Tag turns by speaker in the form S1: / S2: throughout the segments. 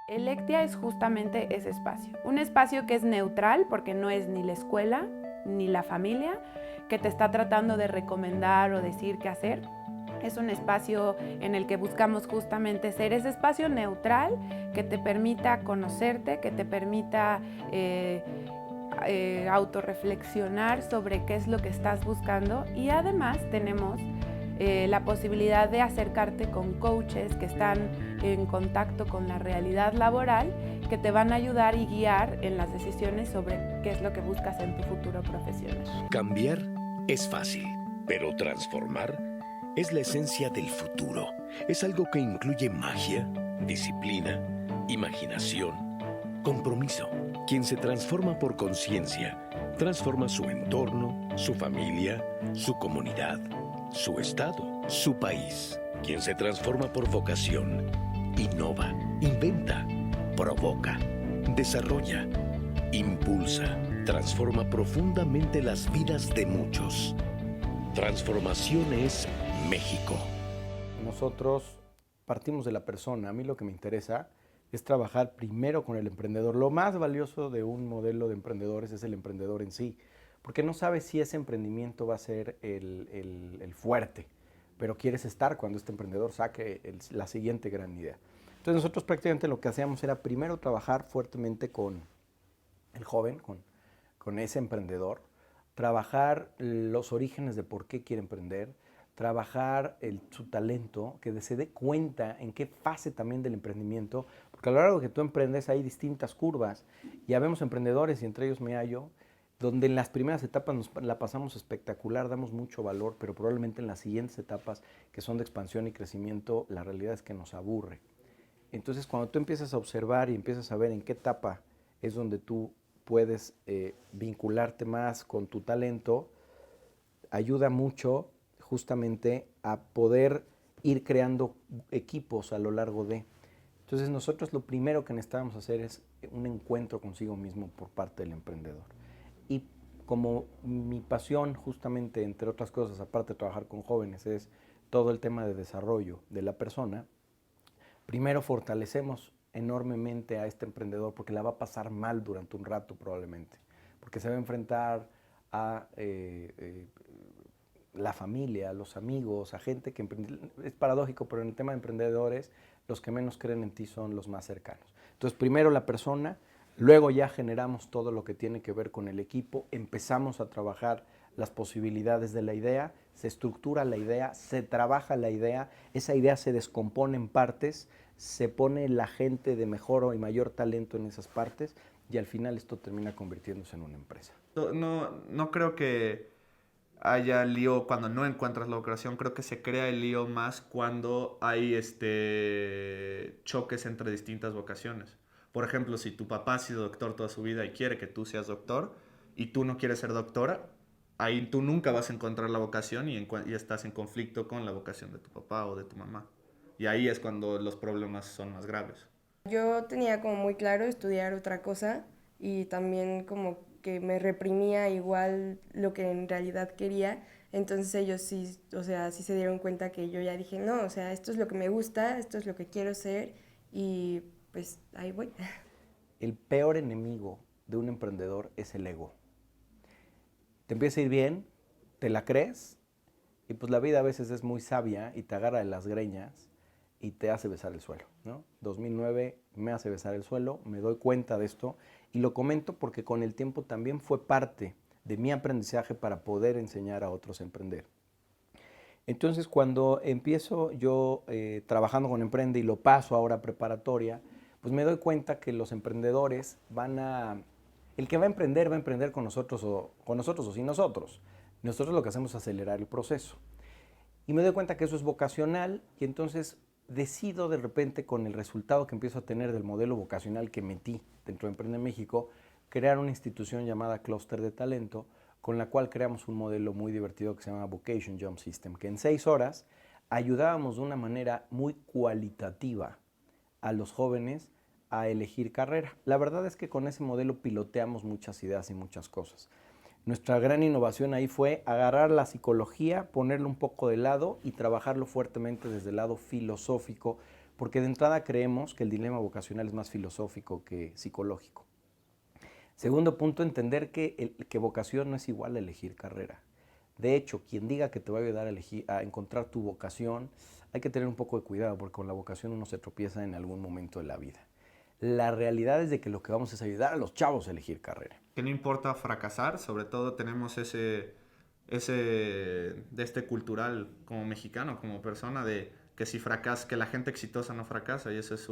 S1: Electia es justamente ese espacio. Un espacio que es neutral porque no es ni la escuela ni la familia que te está tratando de recomendar o decir qué hacer. Es un espacio en el que buscamos justamente ser ese espacio neutral que te permita conocerte, que te permita autorreflexionar sobre qué es lo que estás buscando, y además tenemos la posibilidad de acercarte con coaches que están en contacto con la realidad laboral, que te van a ayudar y guiar en las decisiones sobre qué es lo que buscas en tu futuro profesional.
S2: Cambiar es fácil, pero transformar es la esencia del futuro. Es algo que incluye magia, disciplina, imaginación, compromiso. Quien se transforma por conciencia, transforma su entorno, su familia, su comunidad, su estado, su país. Quien se transforma por vocación, innova, inventa, provoca, desarrolla, impulsa, transforma profundamente las vidas de muchos. Transformación es México.
S3: Nosotros partimos de la persona. A mí lo que me interesa es trabajar primero con el emprendedor. Lo más valioso de un modelo de emprendedores es el emprendedor en sí, porque no sabes si ese emprendimiento va a ser el fuerte, pero quieres estar cuando este emprendedor saque la siguiente gran idea. Entonces nosotros prácticamente lo que hacíamos era primero trabajar fuertemente con el joven, con ese emprendedor, trabajar los orígenes de por qué quiere emprender, trabajar su talento, que se dé cuenta en qué fase también del emprendimiento, porque a lo largo que tú emprendes hay distintas curvas. Ya vemos emprendedores, y entre ellos me hallo, donde en las primeras etapas nos la pasamos espectacular, damos mucho valor, pero probablemente en las siguientes etapas, que son de expansión y crecimiento, la realidad es que nos aburre. Entonces, cuando tú empiezas a observar y empiezas a ver en qué etapa es donde tú puedes vincularte más con tu talento, ayuda mucho justamente a poder ir creando equipos a lo largo de. Entonces nosotros lo primero que necesitamos hacer es un encuentro consigo mismo por parte del emprendedor. Y como mi pasión justamente, entre otras cosas, aparte de trabajar con jóvenes, es todo el tema de desarrollo de la persona, primero fortalecemos enormemente a este emprendedor porque la va a pasar mal durante un rato probablemente, porque se va a enfrentar a la familia, a los amigos, a gente que es paradójico, pero en el tema de emprendedores los que menos creen en ti son los más cercanos. Entonces primero la persona, luego ya generamos todo lo que tiene que ver con el equipo, empezamos a trabajar las posibilidades de la idea, se estructura la idea, se trabaja la idea, esa idea se descompone en partes, se pone la gente de mejor y mayor talento en esas partes, y al final esto termina convirtiéndose en una empresa.
S4: No creo que haya lío cuando no encuentras la vocación. Creo que se crea el lío más cuando hay choques entre distintas vocaciones. Por ejemplo, si tu papá ha sido doctor toda su vida y quiere que tú seas doctor y tú no quieres ser doctora, ahí tú nunca vas a encontrar la vocación y estás en conflicto con la vocación de tu papá o de tu mamá. Y ahí es cuando los problemas son más graves.
S5: Yo tenía como muy claro estudiar otra cosa y también como que me reprimía igual lo que en realidad quería. Entonces ellos sí, o sea, sí se dieron cuenta que yo ya dije, no, o sea, esto es lo que me gusta, esto es lo que quiero ser y pues ahí voy.
S3: El peor enemigo de un emprendedor es el ego. Te empieza a ir bien, te la crees, y pues la vida a veces es muy sabia y te agarra de las greñas y te hace besar el suelo, ¿no? 2009 me hace besar el suelo, me doy cuenta de esto y lo comento porque con el tiempo también fue parte de mi aprendizaje para poder enseñar a otros a emprender. Entonces, cuando empiezo yo trabajando con Emprende y lo paso ahora a preparatoria, pues me doy cuenta que los emprendedores el que va a emprender con nosotros o sin nosotros. Nosotros lo que hacemos es acelerar el proceso. Y me doy cuenta que eso es vocacional, y entonces decido de repente, con el resultado que empiezo a tener del modelo vocacional que metí dentro de Emprende México, crear una institución llamada Clúster de Talento, con la cual creamos un modelo muy divertido que se llama Vocation Jump System, que en 6 horas ayudábamos de una manera muy cualitativa a los jóvenes a elegir carrera. La verdad es que con ese modelo piloteamos muchas ideas y muchas cosas. Nuestra gran innovación ahí fue agarrar la psicología, ponerlo un poco de lado y trabajarlo fuertemente desde el lado filosófico, porque de entrada creemos que el dilema vocacional es más filosófico que psicológico. Segundo punto, entender que vocación no es igual a elegir carrera. De hecho, quien diga que te va a ayudar a encontrar tu vocación, hay que tener un poco de cuidado, porque con la vocación uno se tropieza en algún momento de la vida. La realidad es de que lo que vamos es ayudar a los chavos a elegir carrera.
S4: Que no importa fracasar, sobre todo tenemos ese de este cultural como mexicano, como persona, de que si fracasa, que la gente exitosa no fracasa, y eso es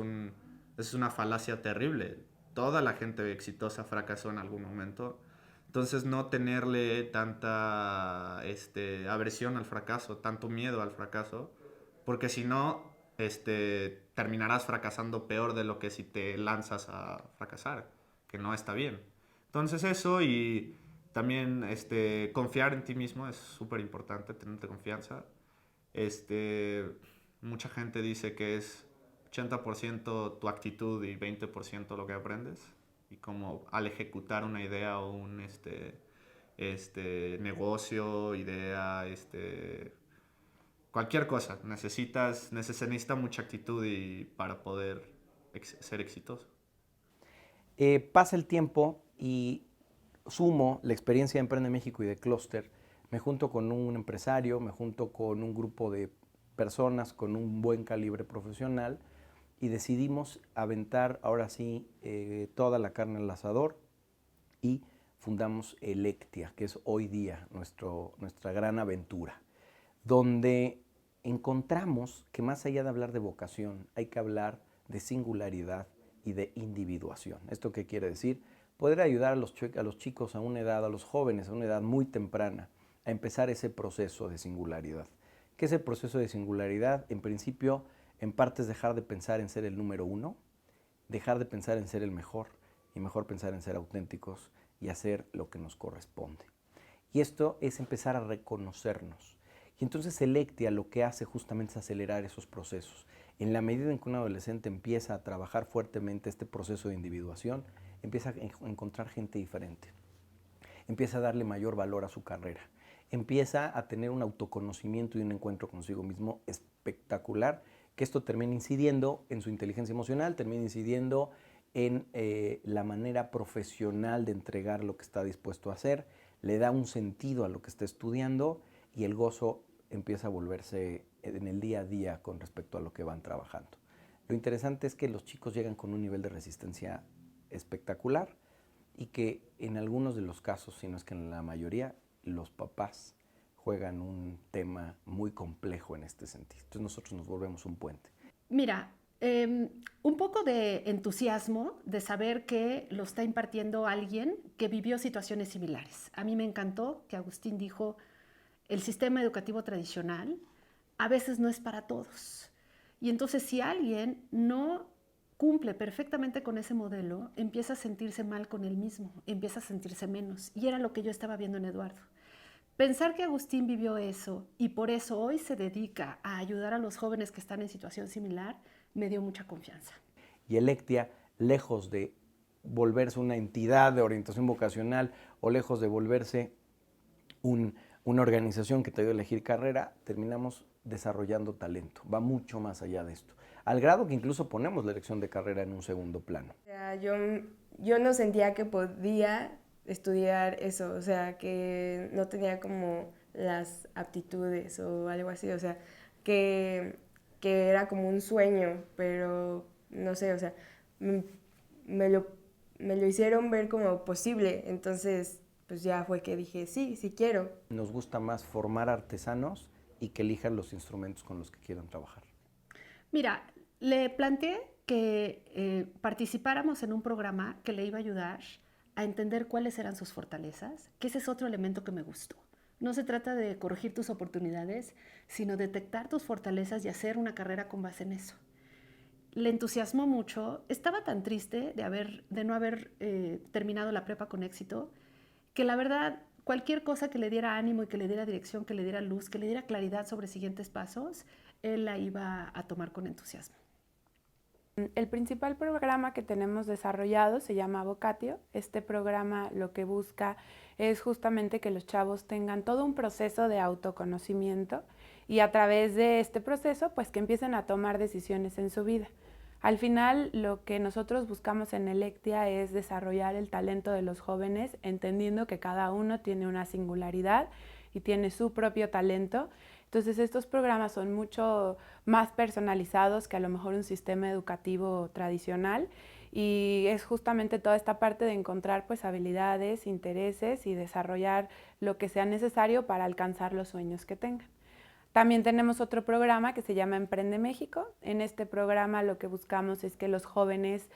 S4: una falacia terrible. Toda la gente exitosa fracasó en algún momento. Entonces no tenerle tanta aversión al fracaso, tanto miedo al fracaso, porque si no, terminarás fracasando peor de lo que si te lanzas a fracasar, que no está bien. Entonces eso, y también confiar en ti mismo es súper importante, tenerte confianza. Mucha gente dice que es 80% tu actitud y 20% lo que aprendes. Y como al ejecutar una idea o un negocio, idea, cualquier cosa, necesita mucha actitud para poder ser exitoso.
S3: Pasa el tiempo y sumo la experiencia de Emprende México y de Clúster, me junto con un empresario, me junto con un grupo de personas con un buen calibre profesional y decidimos aventar ahora sí toda la carne al asador y fundamos Electia, que es hoy día nuestra gran aventura, donde encontramos que más allá de hablar de vocación, hay que hablar de singularidad y de individuación. ¿Esto qué quiere decir? Poder ayudar a los chicos a una edad, a los jóvenes a una edad muy temprana, a empezar ese proceso de singularidad. ¿Qué es el proceso de singularidad? En principio, en parte es dejar de pensar en ser el número uno, dejar de pensar en ser el mejor y mejor pensar en ser auténticos y hacer lo que nos corresponde. Y esto es empezar a reconocernos. Y entonces Electia lo que hace justamente es acelerar esos procesos. En la medida en que un adolescente empieza a trabajar fuertemente este proceso de individuación, empieza a encontrar gente diferente, empieza a darle mayor valor a su carrera, empieza a tener un autoconocimiento y un encuentro consigo mismo espectacular, que esto termina incidiendo en su inteligencia emocional, termina incidiendo en la manera profesional de entregar lo que está dispuesto a hacer, le da un sentido a lo que está estudiando y el gozo empieza a volverse en el día a día con respecto a lo que van trabajando. Lo interesante es que los chicos llegan con un nivel de resistencia espectacular y que en algunos de los casos, si no es que en la mayoría, los papás juegan un tema muy complejo en este sentido. Entonces nosotros nos volvemos un puente.
S6: Mira, un poco de entusiasmo de saber que lo está impartiendo alguien que vivió situaciones similares. A mí me encantó que Agustín dijo, el sistema educativo tradicional a veces no es para todos. Y entonces si alguien no cumple perfectamente con ese modelo, empieza a sentirse mal con él mismo, empieza a sentirse menos. Y era lo que yo estaba viendo en Eduardo. Pensar que Agustín vivió eso y por eso hoy se dedica a ayudar a los jóvenes que están en situación similar, me dio mucha confianza.
S3: Y Electia, lejos de volverse una entidad de orientación vocacional o lejos de volverse una organización que te ayuda a elegir carrera, terminamos desarrollando talento. Va mucho más allá de esto. Al grado que incluso ponemos la elección de carrera en un segundo plano.
S5: O sea, yo no sentía que podía estudiar eso, o sea, que no tenía como las aptitudes o algo así, o sea, que era como un sueño, pero no sé, o sea, me lo hicieron ver como posible, entonces pues ya fue que dije, sí quiero.
S3: Nos gusta más formar artesanos y que elijan los instrumentos con los que quieran trabajar.
S6: Mira, le planteé que participáramos en un programa que le iba a ayudar a entender cuáles eran sus fortalezas, que ese es otro elemento que me gustó. No se trata de corregir tus oportunidades, sino detectar tus fortalezas y hacer una carrera con base en eso. Le entusiasmó mucho, estaba tan triste de no haber terminado la prepa con éxito, que la verdad, cualquier cosa que le diera ánimo y que le diera dirección, que le diera luz, que le diera claridad sobre siguientes pasos, él la iba a tomar con entusiasmo.
S1: El principal programa que tenemos desarrollado se llama Vocatio. Este programa lo que busca es justamente que los chavos tengan todo un proceso de autoconocimiento y a través de este proceso, pues que empiecen a tomar decisiones en su vida. Al final, lo que nosotros buscamos en Electia es desarrollar el talento de los jóvenes, entendiendo que cada uno tiene una singularidad y tiene su propio talento. Entonces, estos programas son mucho más personalizados que a lo mejor un sistema educativo tradicional, y es justamente toda esta parte de encontrar pues habilidades, intereses y desarrollar lo que sea necesario para alcanzar los sueños que tengan. También tenemos otro programa que se llama Emprende México. En este programa lo que buscamos es que los jóvenes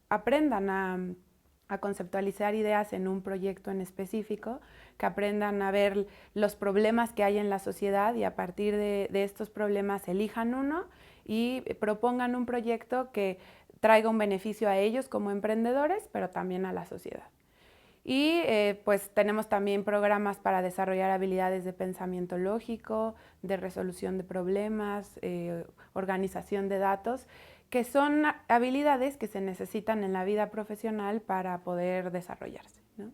S1: aprendan a conceptualizar ideas en un proyecto en específico, que aprendan a ver los problemas que hay en la sociedad y a partir de estos problemas elijan uno y propongan un proyecto que traiga un beneficio a ellos como emprendedores, pero también a la sociedad. Y pues tenemos también programas para desarrollar habilidades de pensamiento lógico, de resolución de problemas, organización de datos, que son habilidades que se necesitan en la vida profesional para poder desarrollarse, ¿no?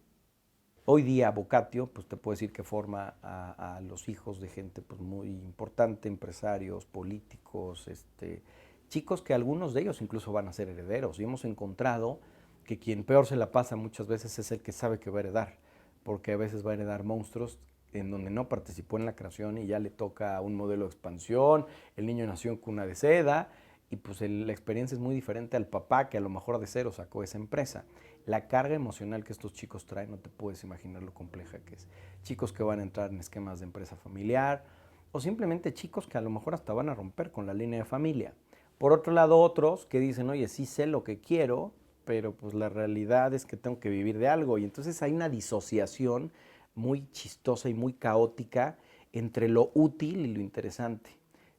S3: Hoy día Vocatio, pues te puedo decir que forma a los hijos de gente pues, muy importante, empresarios, políticos, chicos que algunos de ellos incluso van a ser herederos. Y hemos encontrado que quien peor se la pasa muchas veces es el que sabe que va a heredar, porque a veces va a heredar monstruos en donde no participó en la creación y ya le toca un modelo de expansión, el niño nació en cuna de seda y pues la experiencia es muy diferente al papá que a lo mejor de cero sacó esa empresa. La carga emocional que estos chicos traen no te puedes imaginar lo compleja que es. Chicos que van a entrar en esquemas de empresa familiar o simplemente chicos que a lo mejor hasta van a romper con la línea de familia. Por otro lado, otros que dicen, oye, sí sé lo que quiero, pero pues la realidad es que tengo que vivir de algo. Y entonces hay una disociación muy chistosa y muy caótica entre lo útil y lo interesante.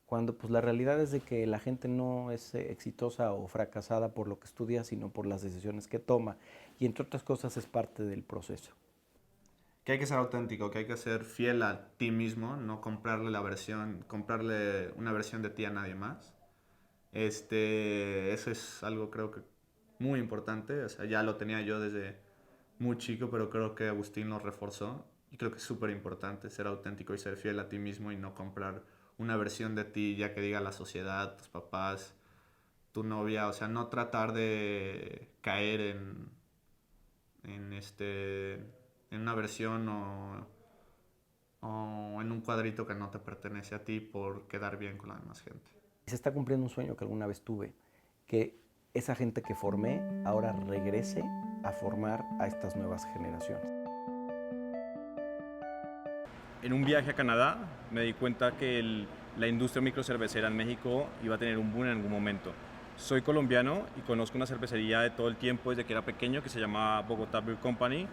S3: Cuando pues la realidad es de que la gente no es exitosa o fracasada por lo que estudia, sino por las decisiones que toma. Y entre otras cosas es parte del proceso.
S4: Que hay que ser auténtico, que hay que ser fiel a ti mismo, no comprarle una versión de ti a nadie más. Eso es algo creo que muy importante, o sea, ya lo tenía yo desde muy chico, pero creo que Agustín lo reforzó y creo que es súper importante ser auténtico y ser fiel a ti mismo y no comprar una versión de ti ya que diga la sociedad, tus papás, tu novia, o sea, no tratar de caer en una versión o en un cuadrito que no te pertenece a ti por quedar bien con la demás gente.
S3: Se está cumpliendo un sueño que alguna vez tuve, que esa gente que formé ahora regrese a formar a estas nuevas generaciones.
S7: En un viaje a Canadá me di cuenta que la industria microcervecera en México iba a tener un boom en algún momento. Soy colombiano y conozco una cervecería de todo el tiempo desde que era pequeño que se llama Bogotá Beer Company.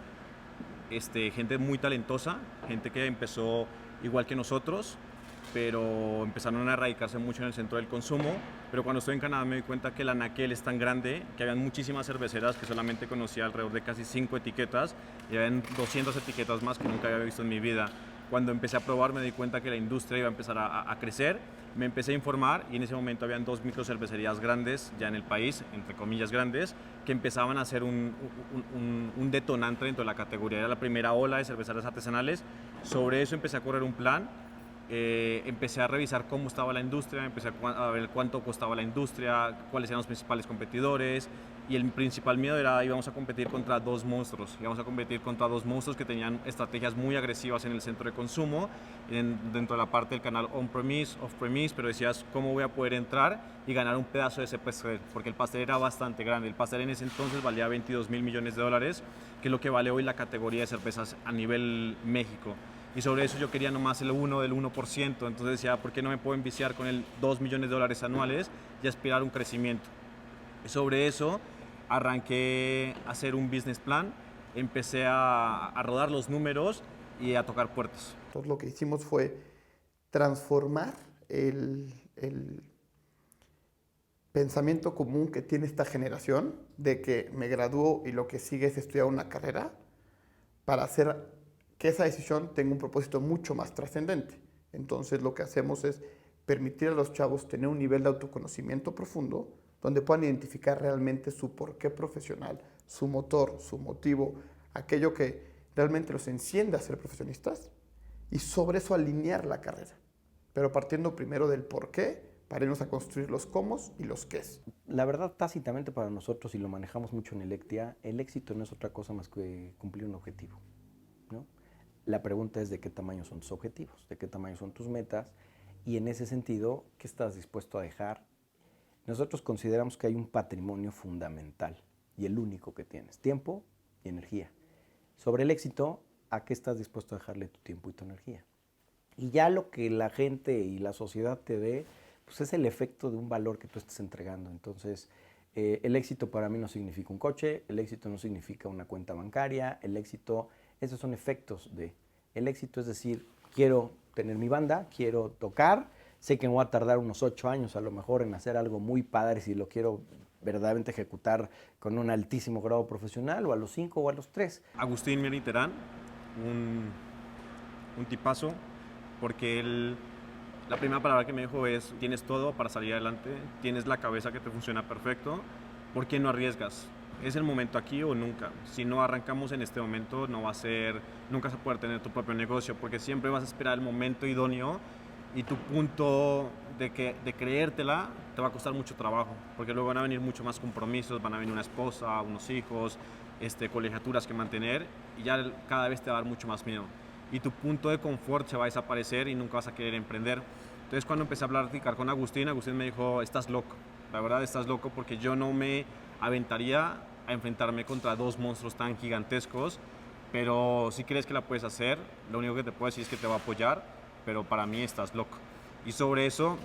S7: Gente muy talentosa, gente que empezó igual que nosotros, pero empezaron a erradicarse mucho en el centro del consumo. Pero cuando estoy en Canadá me di cuenta que el anaquel es tan grande que habían muchísimas cerveceras que solamente conocía alrededor de casi 5 etiquetas y habían 200 etiquetas más que nunca había visto en mi vida. Cuando empecé a probar me di cuenta que la industria iba a empezar a crecer, me empecé a informar y en ese momento habían 2 microcervecerías grandes ya en el país, entre comillas grandes, que empezaban a ser un detonante dentro de la categoría. Era la primera ola de cerveceras artesanales. Sobre eso empecé a correr un plan. Empecé a revisar cómo estaba la industria, empecé a ver cuánto costaba la industria, cuáles eran los principales competidores y el principal miedo era íbamos a competir contra 2 monstruos, íbamos a competir contra 2 monstruos que tenían estrategias muy agresivas en el centro de consumo, dentro de la parte del canal on-premise, off-premise, pero decías cómo voy a poder entrar y ganar un pedazo de ese pastel, porque el pastel era bastante grande, el pastel en ese entonces valía $22 mil millones, que es lo que vale hoy la categoría de cervezas a nivel México. Y sobre eso yo quería nomás el 1%, entonces decía, ¿por qué no me puedo enviciar con el $2 millones anuales y aspirar a un crecimiento? Y sobre eso arranqué a hacer un business plan, empecé a rodar los números y a tocar puertas.
S8: Entonces lo que hicimos fue transformar el pensamiento común que tiene esta generación de que me gradúo y lo que sigue es estudiar una carrera para hacer que esa decisión tenga un propósito mucho más trascendente. Entonces lo que hacemos es permitir a los chavos tener un nivel de autoconocimiento profundo donde puedan identificar realmente su porqué profesional, su motor, su motivo, aquello que realmente los enciende a ser profesionistas y sobre eso alinear la carrera. Pero partiendo primero del por qué, para irnos a construir los cómo y los qués.
S3: La verdad, tácitamente para nosotros, y lo manejamos mucho en Electia, el éxito no es otra cosa más que cumplir un objetivo, ¿no? La pregunta es de qué tamaño son tus objetivos, de qué tamaño son tus metas, y en ese sentido, ¿qué estás dispuesto a dejar? Nosotros consideramos que hay un patrimonio fundamental, y el único que tienes, tiempo y energía. Sobre el éxito, ¿a qué estás dispuesto a dejarle tu tiempo y tu energía? Y ya lo que la gente y la sociedad te dé, pues es el efecto de un valor que tú estés entregando. Entonces, el éxito para mí no significa un coche, el éxito no significa una cuenta bancaria, el éxito, esos son efectos de. El éxito es decir, quiero tener mi banda, quiero tocar, sé que me voy a tardar unos 8 años a lo mejor en hacer algo muy padre si lo quiero verdaderamente ejecutar con un altísimo grado profesional, o a los 5 o a los 3.
S7: Agustín Mier Terán, un tipazo, porque la primera palabra que me dijo es: tienes todo para salir adelante, tienes la cabeza que te funciona perfecto, ¿por qué no arriesgas? Es el momento aquí o nunca. Si no arrancamos en este momento, nunca vas a poder tener tu propio negocio, porque siempre vas a esperar el momento idóneo y tu punto de creértela te va a costar mucho trabajo, porque luego van a venir mucho más compromisos, van a venir una esposa, unos hijos, colegiaturas que mantener, y ya cada vez te va a dar mucho más miedo. Y tu punto de confort se va a desaparecer y nunca vas a querer emprender. Entonces, cuando empecé a platicar con Agustín me dijo: estás loco, la verdad estás loco, porque yo no me aventaría a enfrentarme contra 2 monstruos tan gigantescos, pero si crees que la puedes hacer, lo único que te puedo decir es que te va a apoyar, pero para mí estás loco. Y sobre eso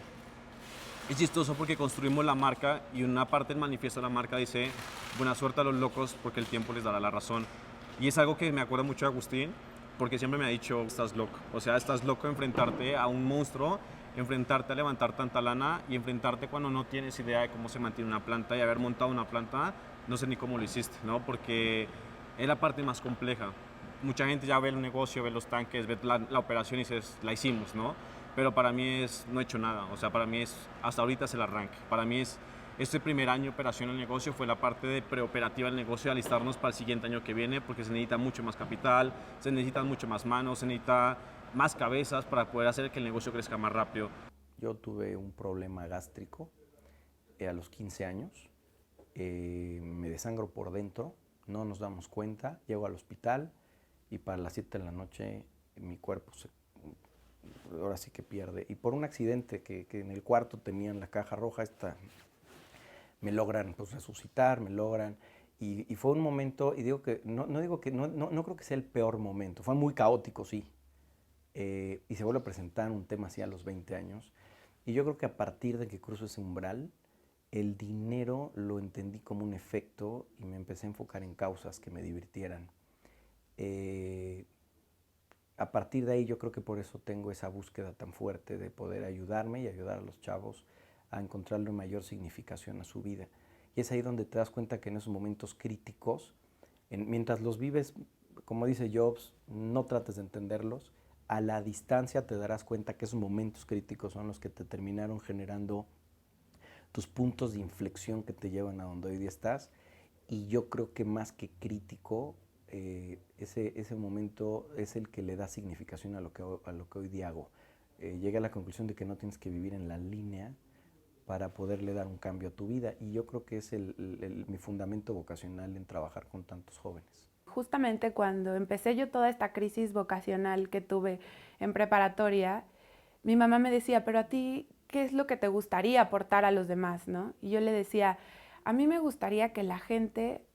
S7: es chistoso, porque construimos la marca y una parte del manifiesto de la marca dice: buena suerte a los locos, porque el tiempo les dará la razón. Y es algo que me acuerdo mucho de Agustín, porque siempre me ha dicho: estás loco. O sea, estás loco de enfrentarte a un monstruo, enfrentarte a levantar tanta lana y enfrentarte cuando no tienes idea de cómo se mantiene una planta, y haber montado una planta, no sé ni cómo lo hiciste, ¿no? Porque es la parte más compleja. Mucha gente ya ve el negocio, ve los tanques, ve la operación y dices: la hicimos, ¿no? Pero para mí no he hecho nada. O sea, para mí hasta ahorita es el arranque. Para mí este primer año de operación del negocio fue la parte de preoperativa del negocio, alistarnos para el siguiente año que viene, porque se necesita mucho más capital, se necesitan mucho más manos, se necesita más cabezas para poder hacer que el negocio crezca más rápido.
S3: Yo tuve un problema gástrico a los 15 años, me desangro por dentro, no nos damos cuenta, llego al hospital y para las 7 de la noche mi cuerpo ahora sí que pierde. Y por un accidente que en el cuarto tenían la caja roja, me logran resucitar, y fue un momento, y digo que no creo que sea el peor momento, fue muy caótico, sí, y se vuelve a presentar un tema así a los 20 años, y yo creo que a partir de que cruzo ese umbral, el dinero lo entendí como un efecto y me empecé a enfocar en causas que me divirtieran. A partir de ahí yo creo que por eso tengo esa búsqueda tan fuerte de poder ayudarme y ayudar a los chavos a encontrarle mayor significación a su vida. Y es ahí donde te das cuenta que en esos momentos críticos, mientras los vives, como dice Jobs, no trates de entenderlos, a la distancia te darás cuenta que esos momentos críticos son los que te terminaron generando tus puntos de inflexión que te llevan a donde hoy día estás. Y yo creo que más que crítico, ese momento es el que le da significación a lo que hoy día hago. Llegué a la conclusión de que no tienes que vivir en la línea para poderle dar un cambio a tu vida, y yo creo que es mi fundamento vocacional en trabajar con tantos jóvenes.
S1: Justamente cuando empecé yo toda esta crisis vocacional que tuve en preparatoria, mi mamá me decía: pero a ti, ¿qué es lo que te gustaría aportar a los demás, no? Y yo le decía: a mí me gustaría que la gente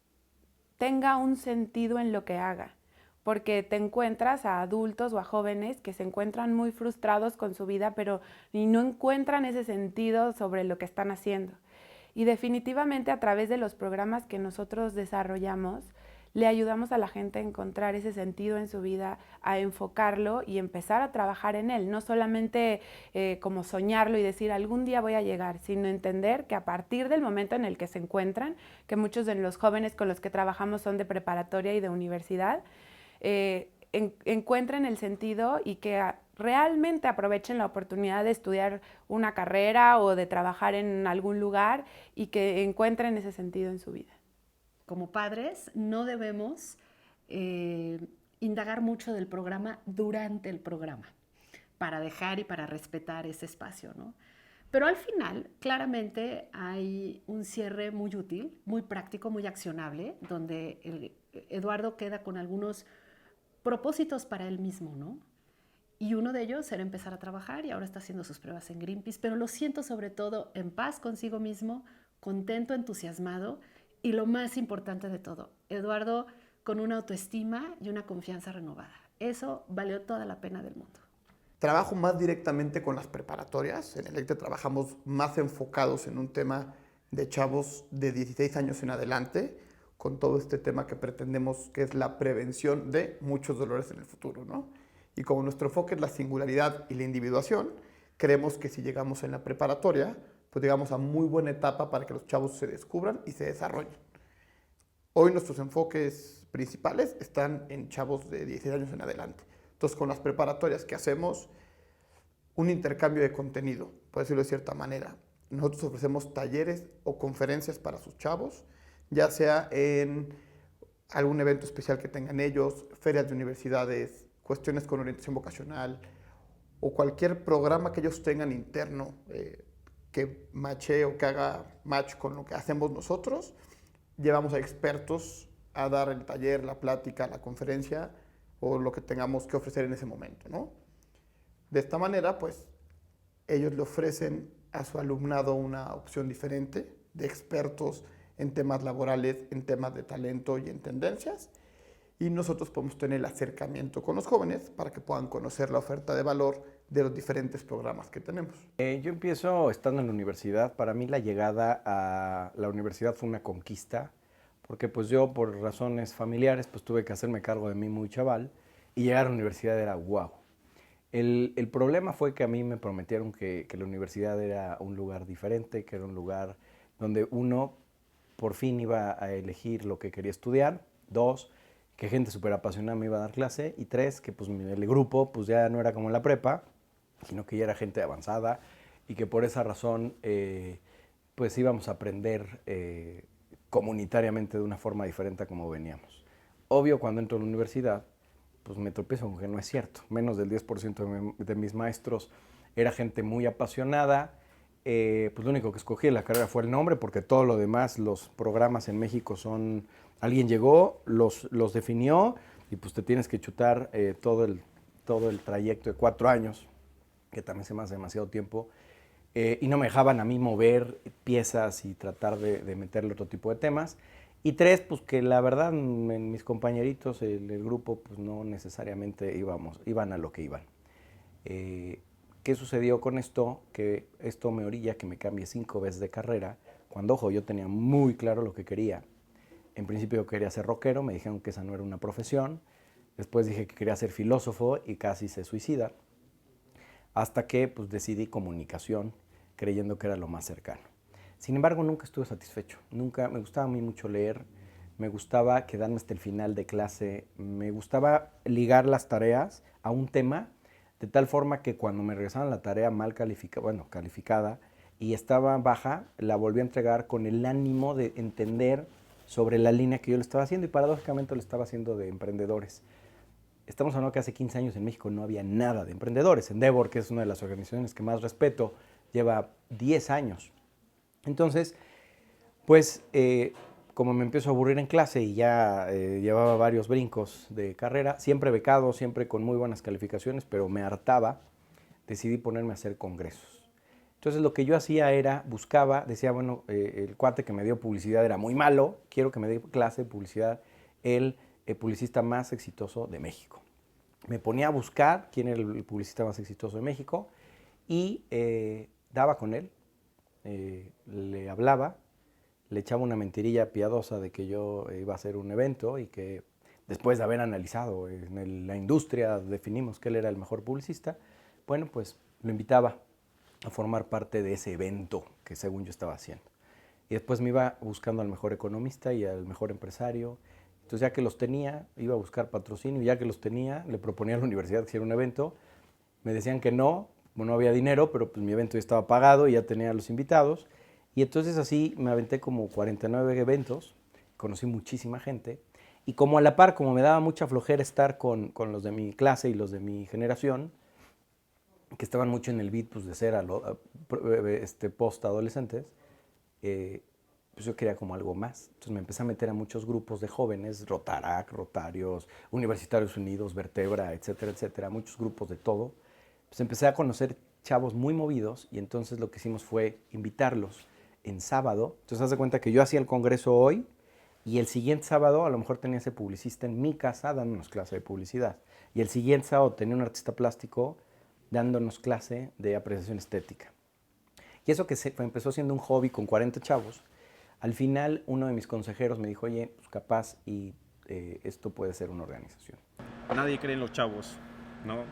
S1: tenga un sentido en lo que haga, porque te encuentras a adultos o a jóvenes que se encuentran muy frustrados con su vida, pero no encuentran ese sentido sobre lo que están haciendo. Y definitivamente a través de los programas que nosotros desarrollamos, le ayudamos a la gente a encontrar ese sentido en su vida, a enfocarlo y empezar a trabajar en él. No solamente como soñarlo y decir algún día voy a llegar, sino entender que a partir del momento en el que se encuentran, que muchos de los jóvenes con los que trabajamos son de preparatoria y de universidad, encuentren el sentido y que realmente aprovechen la oportunidad de estudiar una carrera o de trabajar en algún lugar y que encuentren ese sentido en su vida.
S6: Como padres no debemos indagar mucho del programa durante el programa, para dejar y para respetar ese espacio, ¿no? Pero al final, claramente, hay un cierre muy útil, muy práctico, muy accionable, donde Eduardo queda con algunos propósitos para él mismo, ¿no? Y uno de ellos era empezar a trabajar y ahora está haciendo sus pruebas en Greenpeace, pero lo siento sobre todo en paz consigo mismo, contento, entusiasmado y lo más importante de todo, Eduardo con una autoestima y una confianza renovada. Eso valió toda la pena del mundo.
S8: Trabajo más directamente con las preparatorias. En Electe trabajamos más enfocados en un tema de chavos de 16 años en adelante, con todo este tema que pretendemos que es la prevención de muchos dolores en el futuro, ¿no? Y como nuestro enfoque es la singularidad y la individuación, creemos que si llegamos en la preparatoria, pues llegamos a muy buena etapa para que los chavos se descubran y se desarrollen. Hoy nuestros enfoques principales están en chavos de 16 años en adelante. Entonces, con las preparatorias que hacemos, un intercambio de contenido, por decirlo de cierta manera. Nosotros ofrecemos talleres o conferencias para sus chavos, ya sea en algún evento especial que tengan ellos, ferias de universidades, cuestiones con orientación vocacional o cualquier programa que ellos tengan interno que matche o que haga match con lo que hacemos nosotros. Llevamos a expertos a dar el taller, la plática, la conferencia o lo que tengamos que ofrecer en ese momento, ¿no? De esta manera, pues, ellos le ofrecen a su alumnado una opción diferente de expertos en temas laborales, en temas de talento y en tendencias. Y nosotros podemos tener el acercamiento con los jóvenes para que puedan conocer la oferta de valor de los diferentes programas que tenemos.
S3: Yo empiezo estando en la universidad. Para mí la llegada a la universidad fue una conquista, porque pues yo por razones familiares pues tuve que hacerme cargo de mí muy chaval y llegar a la universidad era guau. El problema fue que a mí me prometieron que la universidad era un lugar diferente, que era un lugar donde uno por fin iba a elegir lo que quería estudiar, 2, que gente súper apasionada me iba a dar clase, y 3, que pues el grupo pues ya no era como en la prepa, sino que ya era gente avanzada y que por esa razón pues íbamos a aprender comunitariamente de una forma diferente a como veníamos. Obvio, cuando entro a la universidad, pues me tropiezo con que no es cierto. Menos del 10% de mis maestros era gente muy apasionada. Pues lo único que escogí en la carrera fue el nombre, porque todo lo demás, los programas en México son... Alguien llegó, los definió y pues te tienes que chutar todo el trayecto de 4 años, que también se me hace demasiado tiempo, y no me dejaban a mí mover piezas y tratar de meterle otro tipo de temas. Y 3, pues que la verdad mis compañeritos, el grupo, pues no necesariamente iban a lo que iban. ¿Qué sucedió con esto? Que esto me orilla que me cambie 5 veces de carrera, cuando, ojo, yo tenía muy claro lo que quería. En principio yo quería ser rockero, me dijeron que esa no era una profesión. Después dije que quería ser filósofo y casi se suicida. Hasta que pues, decidí comunicación, creyendo que era lo más cercano. Sin embargo, nunca estuve satisfecho. Nunca, me gustaba a mí mucho leer, me gustaba quedarme hasta el final de clase, me gustaba ligar las tareas a un tema, de tal forma que cuando me regresaban la tarea mal calificada y estaba baja, la volví a entregar con el ánimo de entender sobre la línea que yo le estaba haciendo, y paradójicamente lo estaba haciendo de emprendedores. Estamos hablando que hace 15 años en México no había nada de emprendedores. Endeavor, que es una de las organizaciones que más respeto, lleva 10 años. Entonces, pues, como me empiezo a aburrir en clase y ya llevaba varios brincos de carrera, siempre becado, siempre con muy buenas calificaciones, pero me hartaba, decidí ponerme a hacer congresos. Entonces, lo que yo hacía era, decía, bueno, el cuate que me dio publicidad era muy malo, quiero que me dé clase de publicidad el publicista más exitoso de México. Me ponía a buscar quién era el publicista más exitoso de México y daba con él. Le hablaba, le echaba una mentirilla piadosa de que yo iba a hacer un evento y que después de haber analizado en la industria definimos que él era el mejor publicista. Bueno, pues lo invitaba a formar parte de ese evento que según yo estaba haciendo. Y después me iba buscando al mejor economista y al mejor empresario. Entonces ya que los tenía, iba a buscar patrocinio, y ya que los tenía, le proponía a la universidad que hiciera un evento. Me decían que no había dinero, pero pues mi evento ya estaba pagado y ya tenía a los invitados. Y entonces así me aventé como 49 eventos, conocí muchísima gente Y como a la par, como me daba mucha flojera estar con los de mi clase y los de mi generación, que estaban mucho en el beat pues, de ser post-adolescentes, pues yo quería como algo más. Entonces me empecé a meter a muchos grupos de jóvenes, Rotarac, Rotarios, Universitarios Unidos, Vertebra, etcétera, etcétera, muchos grupos de todo. Pues empecé a conocer chavos muy movidos y entonces lo que hicimos fue invitarlos en sábado. Entonces haz de cuenta que yo hacía el congreso hoy y el siguiente sábado a lo mejor tenía ese publicista en mi casa dándonos clase de publicidad. Y el siguiente sábado tenía un artista plástico dándonos clase de apreciación estética. Y eso que empezó siendo un hobby con 40 chavos, al final uno de mis consejeros me dijo, oye, pues capaz y esto puede ser una organización.
S7: Nadie cree en los chavos, ¿no?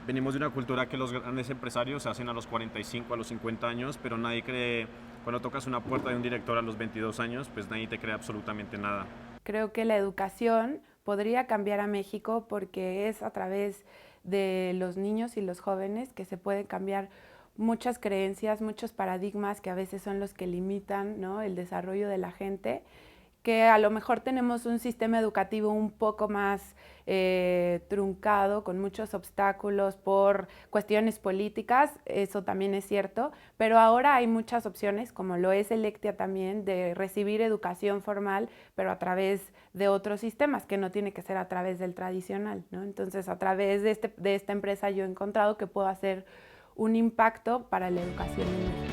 S7: Venimos de una cultura que los grandes empresarios se hacen a los 45, a los 50 años, pero nadie cree, cuando tocas una puerta de un director a los 22 años, pues nadie te cree absolutamente nada.
S1: Creo que la educación podría cambiar a México porque es a través de los niños y los jóvenes que se pueden cambiar muchas creencias, muchos paradigmas que a veces son los que limitan, ¿no?, el desarrollo de la gente, que a lo mejor tenemos un sistema educativo un poco más truncado, con muchos obstáculos por cuestiones políticas, eso también es cierto, pero ahora hay muchas opciones, como lo es Electia también, de recibir educación formal, pero a través de otros sistemas, que no tiene que ser a través del tradicional, ¿no? Entonces, a través de esta empresa yo he encontrado que puedo hacer un impacto para la educación en México.